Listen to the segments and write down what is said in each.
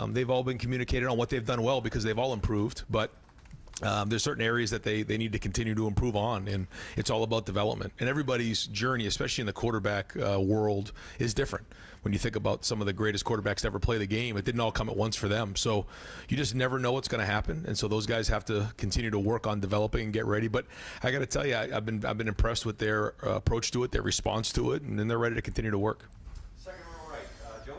they've all been communicated on what they've done well because they've all improved, but there's certain areas that they need to continue to improve on, and it's all about development. And everybody's journey, especially in the quarterback world, is different. When you think about some of the greatest quarterbacks to ever play the game, it didn't all come at once for them. So you just never know what's going to happen, and so those guys have to continue to work on developing and get ready. But I got to tell you, I've been impressed with their approach to it, their response to it, and then they're ready to continue to work. Second row right, Joe.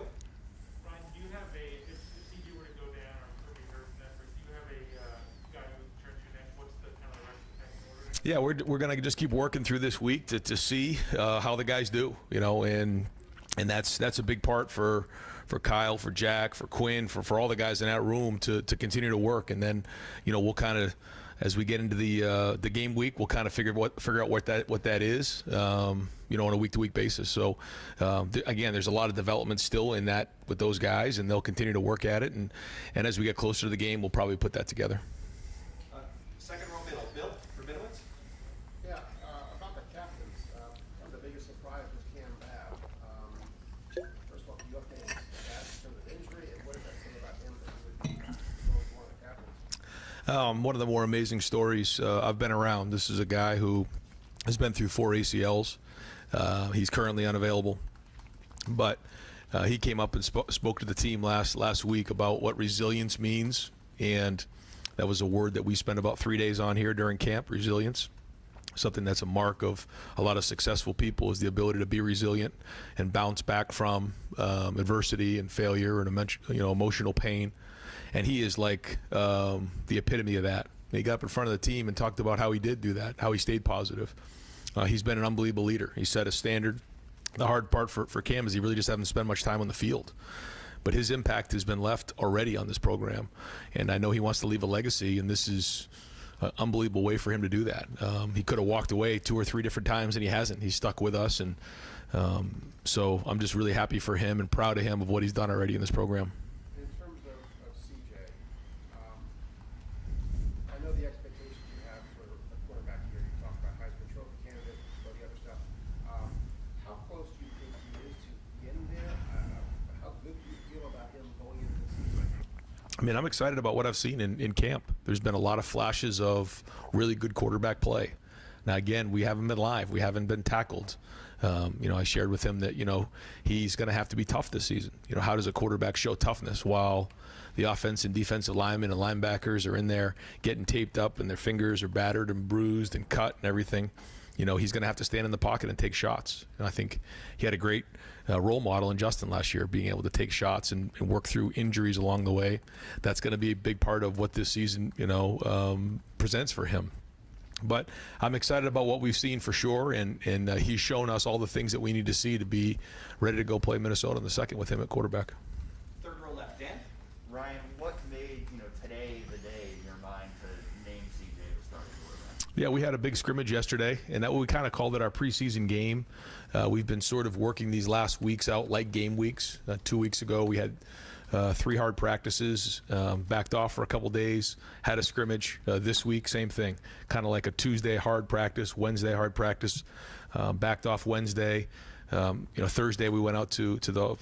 Ryan, do you have if CJ were to go down or be hurt from that, do you have a guy who turns you next? What's the kind of rest of the pecking order? Yeah, we're going to just keep working through this week to see how the guys do, and that's a big part for Kyle, for Jack, for Quinn, for all the guys in that room to continue to work. And then, we'll kind of, as we get into the game week, we'll kind of figure out what that is, on a week-to-week basis. So, again, there's a lot of development still in that with those guys, and they'll continue to work at it. And as we get closer to the game, we'll probably put that together. Second row middle, Bill Rabinowitz. Yeah, about the captains, one of the biggest surprises was Cam Babb. First of all, can you update us in terms of injury, and what does that say about him that he would be one of the captains? One of the more amazing stories I've been around. This is a guy who has been through 4 ACLs. He's currently unavailable, but he came up and spoke to the team last week about what resilience means, and that was a word that we spent about 3 days on here during camp. Resilience, something that's a mark of a lot of successful people, is the ability to be resilient and bounce back from adversity and failure and emotional pain. And he is like the epitome of that. He got up in front of the team and talked about how he did do that, how he stayed positive. He's been an unbelievable leader. He set a standard. The hard part for Cam is he really just hasn't spent much time on the field. But his impact has been left already on this program. And I know he wants to leave a legacy, and this is an unbelievable way for him to do that. He could have walked away 2 or 3 different times, and he hasn't. He's stuck with us. And so I'm just really happy for him and proud of him of what he's done already in this program. In terms of CJ, I know the expectations you have for a quarterback here. You talk about Heisman Trophy candidate, all the other stuff. How close do you think he is to getting there? How good do you feel about him going into the season? I mean, I'm excited about what I've seen in camp. There's been a lot of flashes of really good quarterback play. Now, again, we haven't been live. We haven't been tackled. I shared with him that, he's going to have to be tough this season. How does a quarterback show toughness while the offense and defensive linemen and linebackers are in there getting taped up and their fingers are battered and bruised and cut and everything? He's going to have to stand in the pocket and take shots. And I think he had a great role model in Justin last year, being able to take shots and work through injuries along the way. That's going to be a big part of what this season, presents for him. But I'm excited about what we've seen for sure, and he's shown us all the things that we need to see to be ready to go play Minnesota in the second with him at quarterback. Third row left, Dan. Ryan, what made today the day in your mind to name CJ the starting quarterback? Yeah, we had a big scrimmage yesterday, and that we kind of called it our preseason game. We've been sort of working these last weeks out like game weeks. 2 weeks ago, we had 3 hard practices, backed off for a couple days, had a scrimmage. This week, same thing, kind of like a Tuesday hard practice, Wednesday hard practice, backed off Wednesday. Thursday we went out to the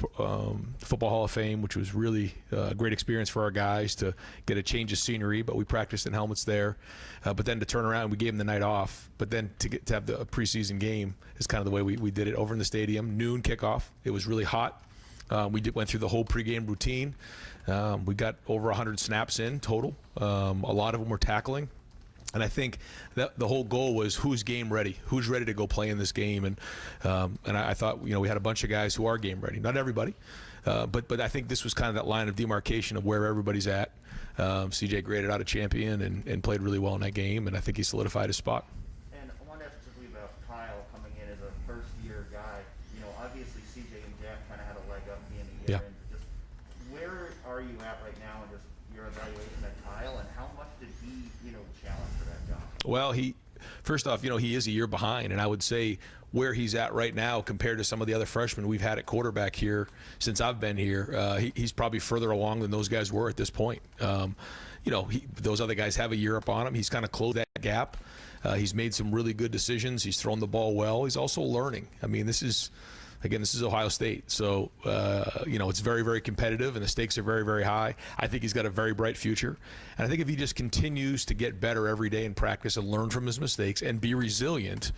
Football Hall of Fame, which was really a great experience for our guys to get a change of scenery, but we practiced in helmets there. But then to turn around, we gave them the night off. But then to have the preseason game is kind of the way we did it over in the stadium. Noon kickoff. It was really hot. We went through the whole pregame routine. We got over 100 snaps in total. A lot of them were tackling. And I think that the whole goal was who's game ready, who's ready to go play in this game. And I thought, we had a bunch of guys who are game ready. Not everybody, but I think this was kind of that line of demarcation of where everybody's at. CJ graded out a champion and played really well in that game, and I think he solidified his spot. And I want to ask specifically about Kyle coming in as a first-year guy. Obviously CJ and Jack kind of had a leg up being a year in. Just where are you at right now in just your evaluation of Kyle, and how much did he, challenge for that job? Well, first off, he is a year behind, and I would say where he's at right now compared to some of the other freshmen we've had at quarterback here since I've been here, he's probably further along than those guys were at this point. Those other guys have a year up on him. He's kind of closed that gap. He's made some really good decisions. He's thrown the ball well. He's also learning. I mean, this is again, this is Ohio State, so it's very, very competitive, and the stakes are very, very high. I think he's got a very bright future, and I think if he just continues to get better every day in practice and learn from his mistakes and be resilient,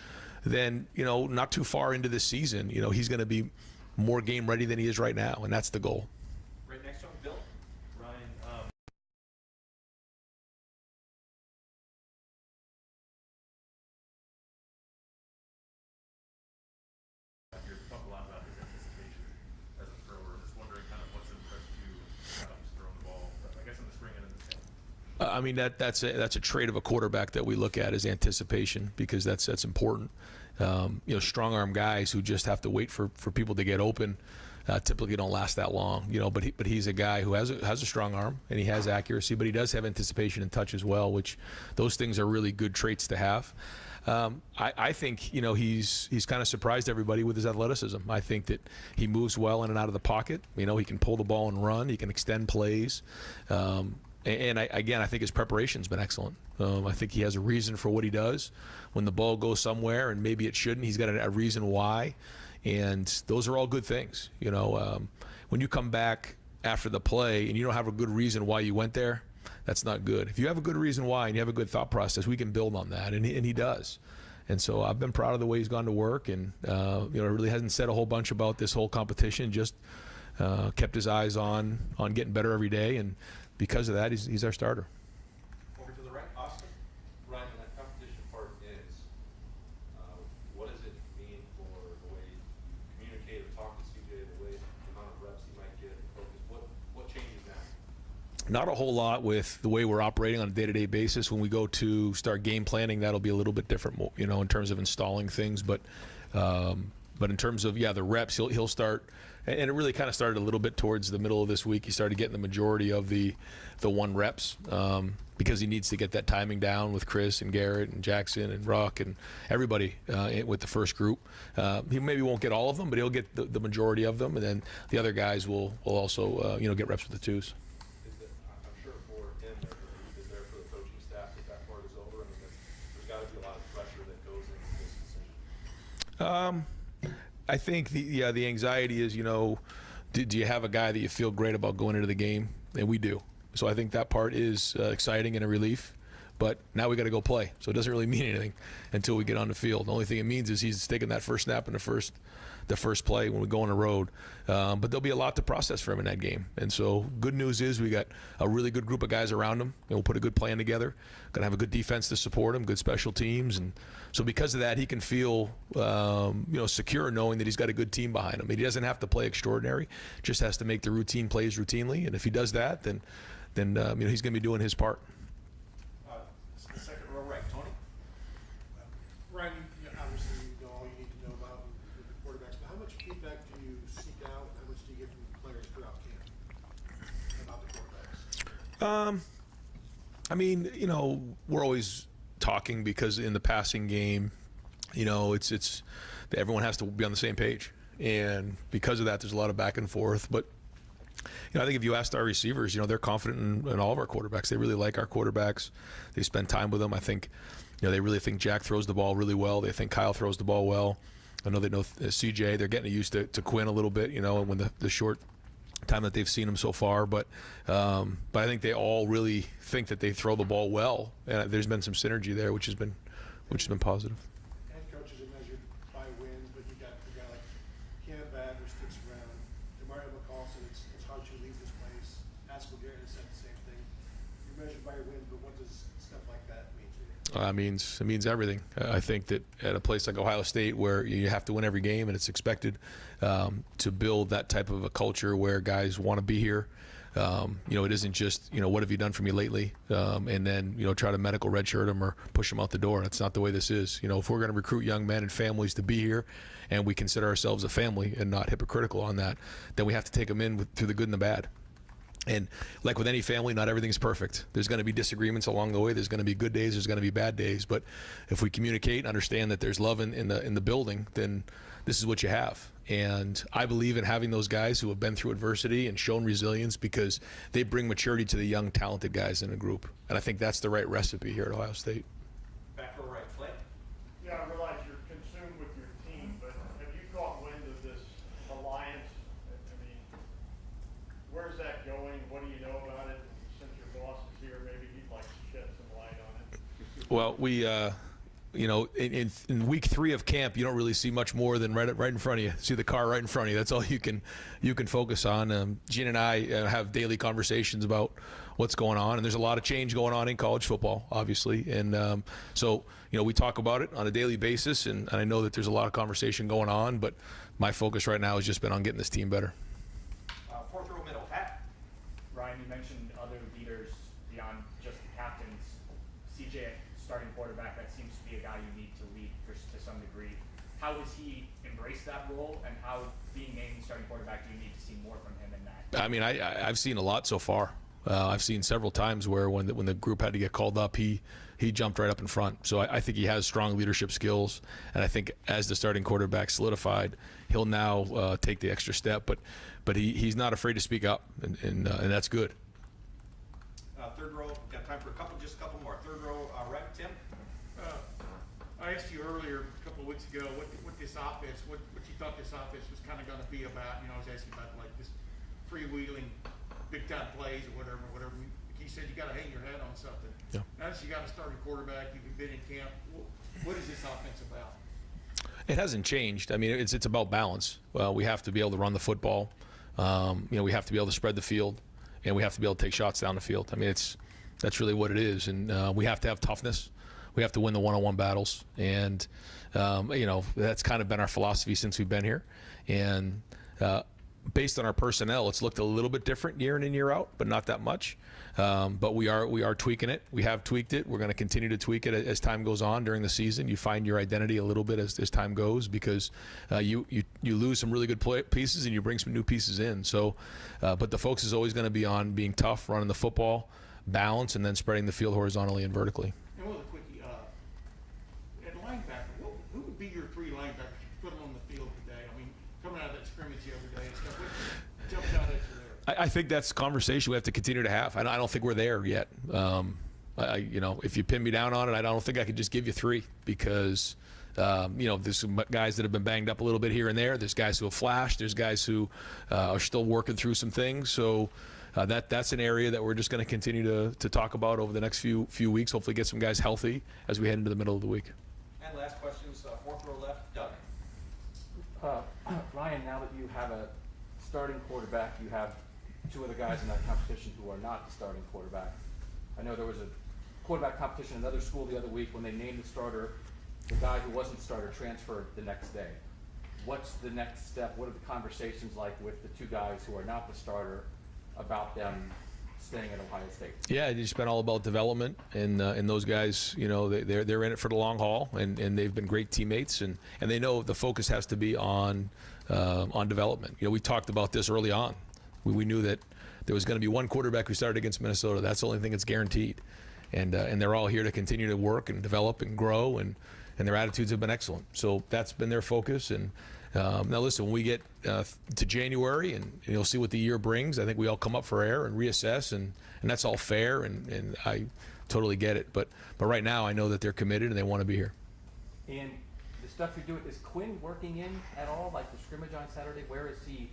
then not too far into this season, he's going to be more game ready than he is right now, and that's the goal. Right next to him, Bill. Ryan, you talk a lot about his anticipation as a thrower. Just wondering kind of what's impressed you, how he's thrown the ball, I guess in the spring and in the summer. I mean, that's a trait of a quarterback that we look at is anticipation, because that's important. Strong arm guys who just have to wait for people to get open typically don't last that long. But he's a guy who has a strong arm, and he has accuracy, but he does have anticipation and touch as well, which those things are really good traits to have. I think he's kind of surprised everybody with his athleticism. I think that he moves well in and out of the pocket. He can pull the ball and run. He can extend plays. And I think his preparation's been excellent. I think he has a reason for what he does. When the ball goes somewhere and maybe it shouldn't, he's got a reason why. And those are all good things. When you come back after the play and you don't have a good reason why you went there, that's not good. If you have a good reason why and you have a good thought process, we can build on that, and he does. And so I've been proud of the way he's gone to work, and really hasn't said a whole bunch about this whole competition, just kept his eyes on getting better every day, and because of that, he's our starter. Over to the right, Austin. Ryan, that competition part is, what does it mean for the way you communicate or talk to CJ, the way, the amount of reps he might get, focus? What changes now? Not a whole lot with the way we're operating on a day-to-day basis. When we go to start game planning, that'll be a little bit different, in terms of installing things. But in terms of the reps, he'll start. And it really kind of started a little bit towards the middle of this week. He started getting the majority of the 1 reps because he needs to get that timing down with Chris and Garrett and Jackson and Ruck and everybody with the first group. He maybe won't get all of them, but he'll get the majority of them. And then the other guys will also get reps with the twos. I'm sure for him, is there for the coaching staff that part is over? I mean, there's got to be a lot of pressure that goes into this decision. I think the anxiety is, do you have a guy that you feel great about going into the game? And we do. So I think that part is exciting and a relief. But now we got to go play. So it doesn't really mean anything until we get on the field. The only thing it means is he's taking that first snap in the first play when we go on the road. But there'll be a lot to process for him in that game. And so good news is we got a really good group of guys around him, and we'll put a good plan together. Going to have a good defense to support him, good special teams. And so because of that, he can feel secure knowing that he's got a good team behind him. He doesn't have to play extraordinary, just has to make the routine plays routinely. And if he does that, then he's going to be doing his part. Second row right, Tony. Ryan, obviously you know all you need to know about with the quarterbacks, but how much feedback do you seek out, and how much do you get from the players throughout camp about the quarterbacks? We're always talking because in the passing game, it's everyone has to be on the same page, and because of that, there's a lot of back and forth. But I think if you asked our receivers, they're confident in all of our quarterbacks. They really like our quarterbacks. They spend time with them. I think, they really think Jack throws the ball really well. They think Kyle throws the ball well. I know they know CJ. They're getting used to Quinn a little bit, when the short time that they've seen him so far. But I think they all really think that they throw the ball well, and there's been some synergy there, which has been positive. Head coaches are measured by wins, but you got a guy like Cam Bad who sticks around. Demario McCall said it's hard to leave this place. Haskell Garrett has said the same thing. You're measured by your wins, but what does stuff like that mean to you? It means everything. I think that at a place like Ohio State, where you have to win every game and it's expected, to build that type of a culture where guys want to be here. It isn't just, what have you done for me lately? And then, try to medical redshirt them or push them out the door. That's not the way this is. If we're going to recruit young men and families to be here, and we consider ourselves a family and not hypocritical on that, then we have to take them in through the good and the bad. And like with any family, not everything's perfect. There's going to be disagreements along the way. There's going to be good days. There's going to be bad days. But if we communicate and understand that there's love in the building, then this is what you have. And I believe in having those guys who have been through adversity and shown resilience, because they bring maturity to the young, talented guys in a group. And I think that's the right recipe here at Ohio State. Back row right, Flay. Yeah, I realize you're consumed with your team, but have you caught wind of this Well, we, in week 3 of camp, you don't really see much more than right in front of you. See the car right in front of you. That's all you can focus on. Gene and I have daily conversations about what's going on, and there's a lot of change going on in college football, obviously. And so, we talk about it on a daily basis, and I know that there's a lot of conversation going on, but my focus right now has just been on getting this team better. Fourth row middle, Pat. Ryan, you mentioned other leaders beyond just the captains. CJ, starting quarterback, that seems to be a guy you need to lead to some degree. How has he embraced that role, and how, being named starting quarterback, do you need to see more from him in that? I mean, I've seen a lot so far. I've seen several times where when the group had to get called up, he jumped right up in front. So I think he has strong leadership skills, and I think as the starting quarterback solidified, he'll now take the extra step. But he's not afraid to speak up, and that's good. Third row, got time for just a couple more. Third row, right, Tim. I asked you earlier, a couple of weeks ago, what this offense, what you thought this offense was kind of going to be about. I was asking about like this freewheeling, big time plays or whatever. You said you got to hang your hat on something. Yeah. Now that you got a starting quarterback, you've been in camp. What is this offense about? It hasn't changed. I mean, it's about balance. We have to be able to run the football. We have to be able to spread the field, and we have to be able to take shots down the field. I mean, that's really what it is, and we have to have toughness. We have to win the one-on-one battles, and that's kind of been our philosophy since we've been here. And based on our personnel, it's looked a little bit different year in and year out, but not that much. But we are tweaking it. We have tweaked it. We're going to continue to tweak it as time goes on during the season. You find your identity a little bit as time goes, because you lose some really good pieces and you bring some new pieces in. So, but the focus is always going to be on being tough, running the football, balance, and then spreading the field horizontally and vertically. And one of the quickie, at linebacker, who would be your 3 linebackers you put them on the field today? I mean, coming out of that scrimmage the other day and stuff, what jumped out at you there? I think that's a conversation we have to continue to have. I don't think we're there yet. If you pin me down on it, I don't think I could just give you 3, because there's some guys that have been banged up a little bit here and there. There's guys who have flashed. There's guys who are still working through some things. So that's an area that we're just going to continue to talk about over the next few weeks. Hopefully get some guys healthy as we head into the middle of the week. And last questions, fourth row left, Doug. Ryan, now that you have a starting quarterback, you have 2 other guys in that competition who are not the starting quarterback. I know there was a quarterback competition in another school the other week. When they named the starter, the guy who wasn't the starter transferred the next day. What's the next step? What are the conversations like with the 2 guys who are not the starter about them staying at Ohio State? Yeah, it's been all about development, and those guys, they're in it for the long haul, and they've been great teammates, and they know the focus has to be on development. We talked about this early on. We knew that there was going to be one quarterback who started against Minnesota. That's the only thing that's guaranteed, and they're all here to continue to work and develop and grow, and their attitudes have been excellent. So that's been their focus. And now listen, when we get to January and you'll see what the year brings, I think we all come up for air and reassess, and that's all fair, and I totally get it. But right now I know that they're committed and they want to be here. And the stuff you're doing, is Quinn working in at all, like the scrimmage on Saturday? Where is he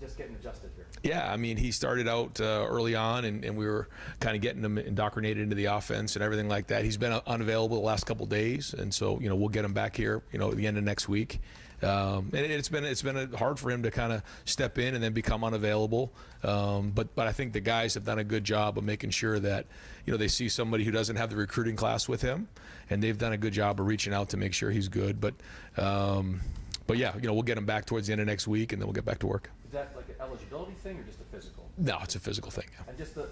just getting adjusted here? Yeah, I mean, he started out early on, and we were kind of getting him indoctrinated into the offense and everything like that. He's been unavailable the last couple of days, and so we'll get him back here at the end of next week. And it's been hard for him to kind of step in and then become unavailable. But I think the guys have done a good job of making sure that they see somebody who doesn't have the recruiting class with him, and they've done a good job of reaching out to make sure he's good. But yeah, we'll get him back towards the end of next week, and then we'll get back to work. Is that like an eligibility thing or just a physical? No, it's a physical thing. Yeah. And just the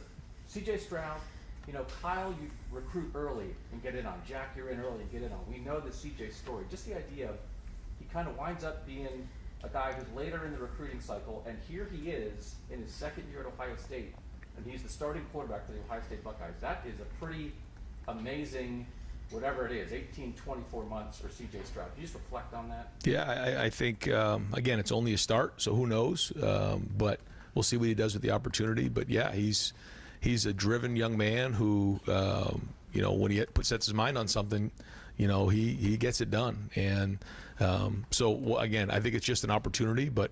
CJ Stroud, Kyle, you recruit early and get in on. Jack, you're in early and get in on. We know the CJ story. Just the idea of he kind of winds up being a guy who's later in the recruiting cycle, and here he is in his 2nd year at Ohio State, and he's the starting quarterback for the Ohio State Buckeyes. That is a pretty amazing, whatever it is, 18, 24 months for CJ Stroud. Can you just reflect on that? Yeah, I think, again, it's only a start, so who knows? But we'll see what he does with the opportunity. But, yeah, he's a driven young man who, when he sets his mind on something, he gets it done. And so, again, I think it's just an opportunity, but